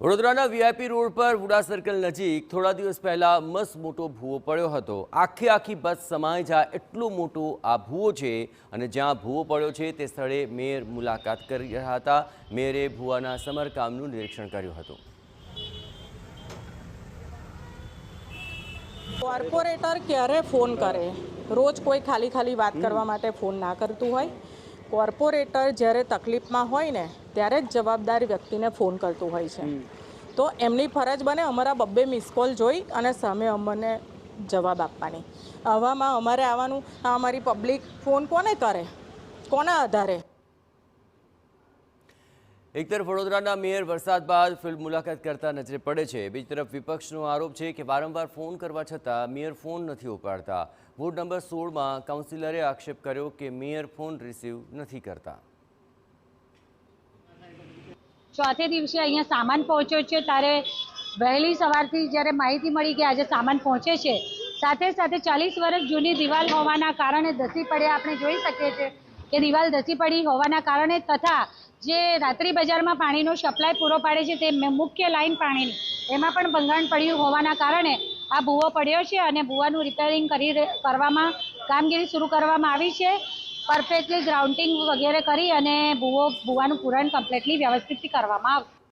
વડોદરાના VIP road પર VUDA circle નજીક થોડા દિવસ પહેલા મસ્ત મોટો ભૂવો પડ્યો હતો। આખી બસ સમાઈ જાય એટલો મોટો આ ભૂવો છે અને જ્યાં ભૂવો પડ્યો છે તે સ્થળે મેયર મુલાકાત કરી રહ્યા હતા। મેયરે ભૂવાના સમારકામનું નિરીક્ષણ કર્યું હતું। કોર્પોરેટર ક્યારે ફોન કરે? રોજ કોઈ ખાલી વાત કરવા માટે ફોન ના કરતું હોય। કોર્પોરેટર જ્યારે તકલીફમાં હોય ને ત્યારે જ જવાબદાર વ્યક્તિને ફોન કરતું હોય છે। તો એમની ફરજ બને અમારા બબ્બે મિસ કોલ જોઈ અને સામે અમને જવાબ આપવાની। આવામાં અમારે આવવાનું, અમારી પબ્લિક ફોન કોને કરે, કોના આધારે? એક તરફ વડોદરાના મેયર વરસાદ બાદ ફિલ્ડ મુલાકાત કરતા નજરે પડે છે, બીજી તરફ વિપક્ષનો આરોપ છે કે વારંવાર ફોન કરવા છતાં મેયર ફોન નથી ઉપાડતા। વોર્ડ નંબર 16માં કાઉન્સિલરે આક્ષેપ કર્યો કે મેયર ફોન રિસીવ નથી કરતા। ચોથે દિવસે અહીંયા સામાન પહોંચ્યો છે ત્યારે વહેલી સવારથી જ્યારે માહિતી મળી કે આજે સામાન પહોંચે છે, સાથે સાથે 40 વર્ષ જૂની દિવાલ હોવાના કારણે ધસી પડ્યા આપણે જોઈ શકીએ છીએ કે દિવાલ ધસી પડી હોવાના કારણે તથા જે રાત્રિ બજારમાં પાણીનો સપ્લાય પૂરો પાડે છે તે મુખ્ય લાઈન પાણીની એમાં પણ ભંગાણ પડ્યું હોવાના કારણે આ ભૂવો પડ્યો છે અને ભૂવાનું રિપેરિંગ કરવામાં કામગીરી શરૂ કરવામાં આવી છે। પરફેક્ટલી ગ્રાઉન્ડિંગ વગેરે કરી અને ભૂવાનું પૂરણ કમ્પ્લીટલી વ્યવસ્થિતથી કરવામાં આવશે।